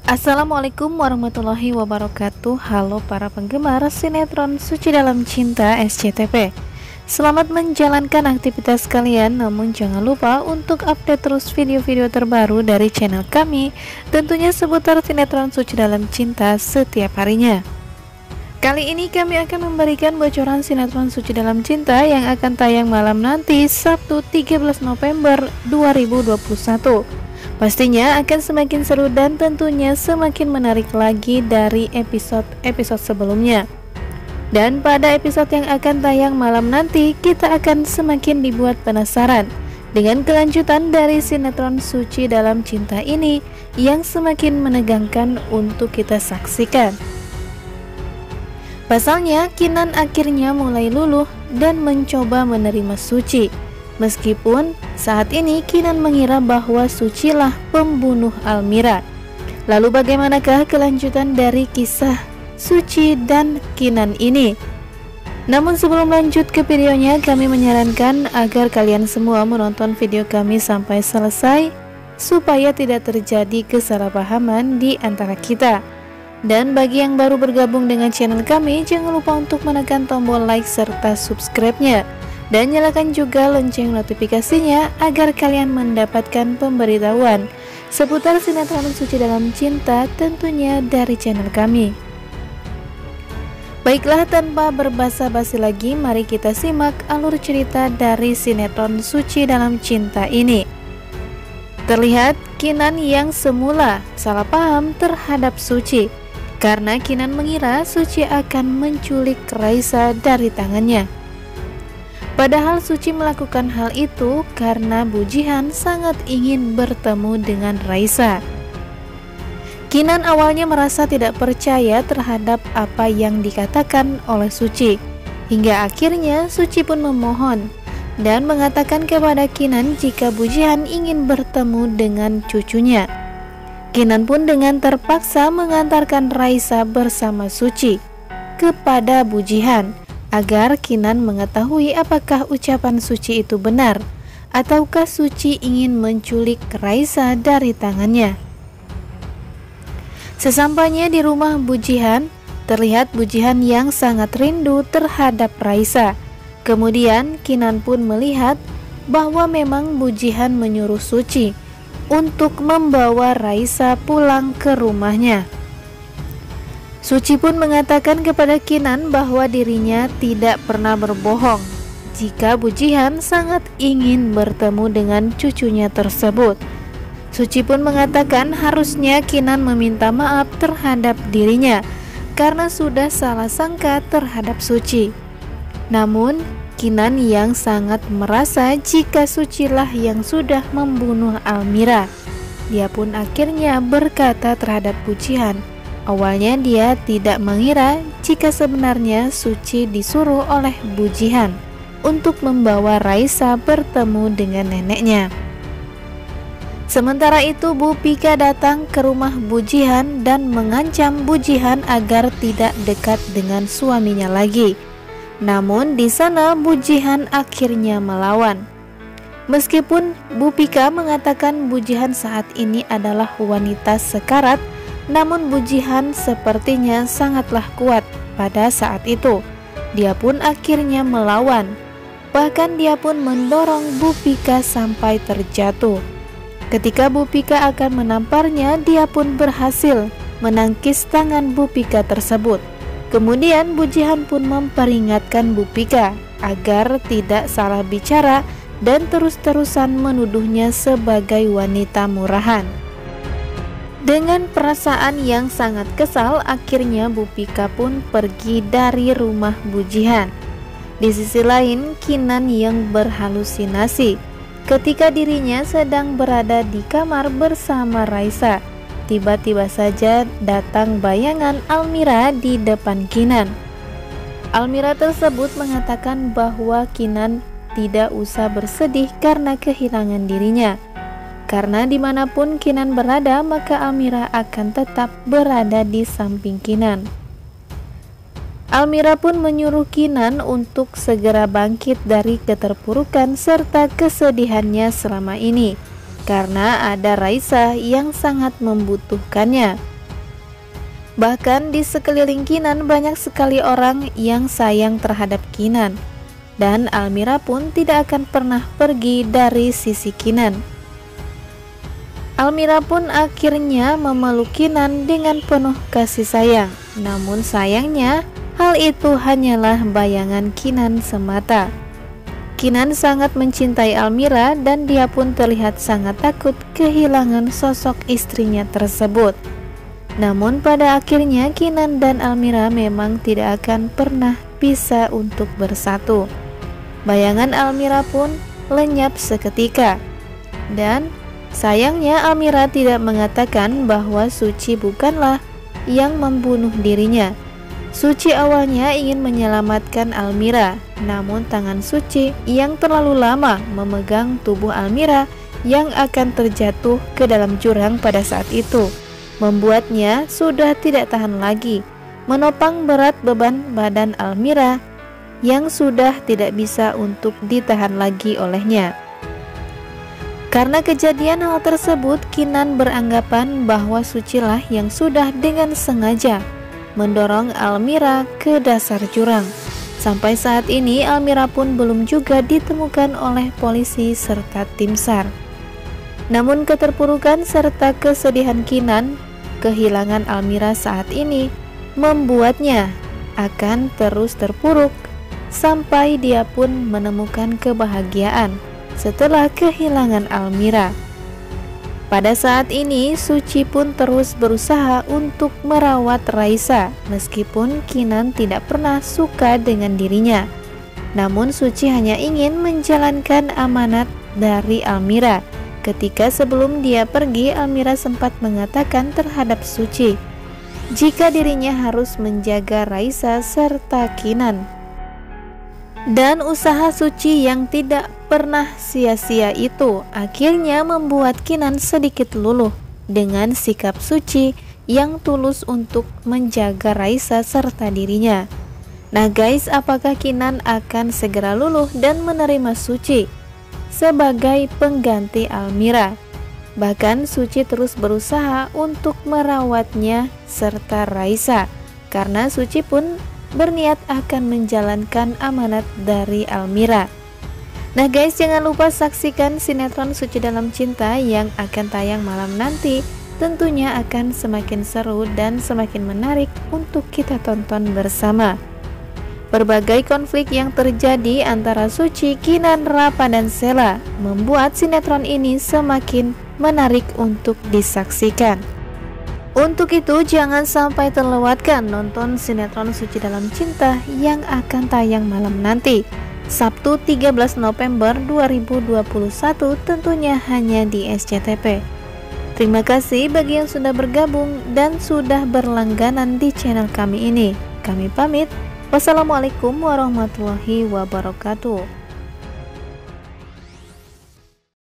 Assalamualaikum warahmatullahi wabarakatuh. Halo para penggemar sinetron Suci Dalam Cinta SCTV. Selamat menjalankan aktivitas kalian, namun jangan lupa untuk update terus video-video terbaru dari channel kami, tentunya seputar sinetron Suci Dalam Cinta setiap harinya. Kali ini kami akan memberikan bocoran sinetron Suci Dalam Cinta yang akan tayang malam nanti Sabtu 13 November 2021. Pastinya akan semakin seru dan tentunya semakin menarik lagi dari episode-episode sebelumnya. Dan pada episode yang akan tayang malam nanti, kita akan semakin dibuat penasaran dengan kelanjutan dari sinetron Suci Dalam Cinta ini yang semakin menegangkan untuk kita saksikan. Pasalnya, Kinan akhirnya mulai luluh dan mencoba menerima Suci. Meskipun saat ini Kinan mengira bahwa Suci lah pembunuh Almira. Lalu bagaimanakah kelanjutan dari kisah Suci dan Kinan ini? Namun sebelum lanjut ke videonya, kami menyarankan agar kalian semua menonton video kami sampai selesai supaya tidak terjadi kesalahpahaman di antara kita. Dan bagi yang baru bergabung dengan channel kami, jangan lupa untuk menekan tombol like serta subscribe-nya. Dan nyalakan juga lonceng notifikasinya agar kalian mendapatkan pemberitahuan seputar sinetron Suci Dalam Cinta tentunya dari channel kami. Baiklah, tanpa berbasa-basi lagi, mari kita simak alur cerita dari sinetron Suci Dalam Cinta ini. Terlihat Kinan yang semula salah paham terhadap Suci karena Kinan mengira Suci akan menculik Raisa dari tangannya. Padahal Suci melakukan hal itu karena Bu Jihan sangat ingin bertemu dengan Raisa. Kinan awalnya merasa tidak percaya terhadap apa yang dikatakan oleh Suci, hingga akhirnya Suci pun memohon dan mengatakan kepada Kinan jika Bu Jihan ingin bertemu dengan cucunya. Kinan pun dengan terpaksa mengantarkan Raisa bersama Suci kepada Bu Jihan agar Kinan mengetahui apakah ucapan Suci itu benar ataukah Suci ingin menculik Raisa dari tangannya. Sesampainya di rumah Bu Jihan, terlihat Bu Jihan yang sangat rindu terhadap Raisa. Kemudian Kinan pun melihat bahwa memang Bu Jihan menyuruh Suci untuk membawa Raisa pulang ke rumahnya. Suci pun mengatakan kepada Kinan bahwa dirinya tidak pernah berbohong jika Bu Jihan sangat ingin bertemu dengan cucunya tersebut. Suci pun mengatakan harusnya Kinan meminta maaf terhadap dirinya karena sudah salah sangka terhadap Suci. Namun Kinan yang sangat merasa jika Sucilah yang sudah membunuh Almira. Dia pun akhirnya berkata terhadap Bu Jihan, awalnya dia tidak mengira jika sebenarnya Suci disuruh oleh Bu Jihan untuk membawa Raisa bertemu dengan neneknya. Sementara itu Bu Pika datang ke rumah Bu Jihan dan mengancam Bu Jihan agar tidak dekat dengan suaminya lagi. Namun di sana Bu Jihan akhirnya melawan. Meskipun Bu Pika mengatakan Bu Jihan saat ini adalah wanita sekarat, namun Bu Jihan sepertinya sangatlah kuat pada saat itu. Dia pun akhirnya melawan. Bahkan dia pun mendorong Bu Pika sampai terjatuh. Ketika Bu Pika akan menamparnya, dia pun berhasil menangkis tangan Bu Pika tersebut. Kemudian Bu Jihan pun memperingatkan Bu Pika agar tidak salah bicara dan terus-terusan menuduhnya sebagai wanita murahan. Dengan perasaan yang sangat kesal, akhirnya Bu Pika pun pergi dari rumah Bu Jihan. Di sisi lain, Kinan yang berhalusinasi ketika dirinya sedang berada di kamar bersama Raisa. Tiba-tiba saja datang bayangan Almira di depan Kinan. Almira tersebut mengatakan bahwa Kinan tidak usah bersedih karena kehilangan dirinya. Karena dimanapun Kinan berada, maka Almira akan tetap berada di samping Kinan. Almira pun menyuruh Kinan untuk segera bangkit dari keterpurukan serta kesedihannya selama ini, karena ada Raisa yang sangat membutuhkannya. Bahkan di sekeliling Kinan banyak sekali orang yang sayang terhadap Kinan, dan Almira pun tidak akan pernah pergi dari sisi Kinan. Almira pun akhirnya memeluk Kinan dengan penuh kasih sayang. Namun sayangnya, hal itu hanyalah bayangan Kinan semata. Kinan sangat mencintai Almira dan dia pun terlihat sangat takut kehilangan sosok istrinya tersebut. Namun pada akhirnya Kinan dan Almira memang tidak akan pernah bisa untuk bersatu. Bayangan Almira pun lenyap seketika. Dan sayangnya Almira tidak mengatakan bahwa Suci bukanlah yang membunuh dirinya. Suci awalnya ingin menyelamatkan Almira, namun tangan Suci yang terlalu lama memegang tubuh Almira yang akan terjatuh ke dalam jurang pada saat itu membuatnya sudah tidak tahan lagi menopang berat beban badan Almira yang sudah tidak bisa untuk ditahan lagi olehnya. Karena kejadian hal tersebut, Kinan beranggapan bahwa Sucilah yang sudah dengan sengaja mendorong Almira ke dasar jurang. Sampai saat ini Almira pun belum juga ditemukan oleh polisi serta tim SAR. Namun keterpurukan serta kesedihan Kinan kehilangan Almira saat ini membuatnya akan terus terpuruk sampai dia pun menemukan kebahagiaan setelah kehilangan Almira. Pada saat ini Suci pun terus berusaha untuk merawat Raisa meskipun Kinan tidak pernah suka dengan dirinya. Namun Suci hanya ingin menjalankan amanat dari Almira. Ketika sebelum dia pergi, Almira sempat mengatakan terhadap Suci jika dirinya harus menjaga Raisa serta Kinan. Dan usaha Suci yang tidak pernah sia-sia itu akhirnya membuat Kinan sedikit luluh dengan sikap Suci yang tulus untuk menjaga Raisa serta dirinya. Nah guys, apakah Kinan akan segera luluh dan menerima Suci sebagai pengganti Almira? Bahkan Suci terus berusaha untuk merawatnya serta Raisa karena Suci pun berniat akan menjalankan amanat dari Almira. Nah guys, jangan lupa saksikan sinetron Suci Dalam Cinta yang akan tayang malam nanti. Tentunya akan semakin seru dan semakin menarik untuk kita tonton bersama. Berbagai konflik yang terjadi antara Suci, Kinan, Rapa, dan Sela membuat sinetron ini semakin menarik untuk disaksikan. Untuk itu jangan sampai terlewatkan nonton sinetron Suci Dalam Cinta yang akan tayang malam nanti, Sabtu 13 November 2021, tentunya hanya di SCTV. Terima kasih bagi yang sudah bergabung dan sudah berlangganan di channel kami ini. Kami pamit. Wassalamualaikum warahmatullahi wabarakatuh.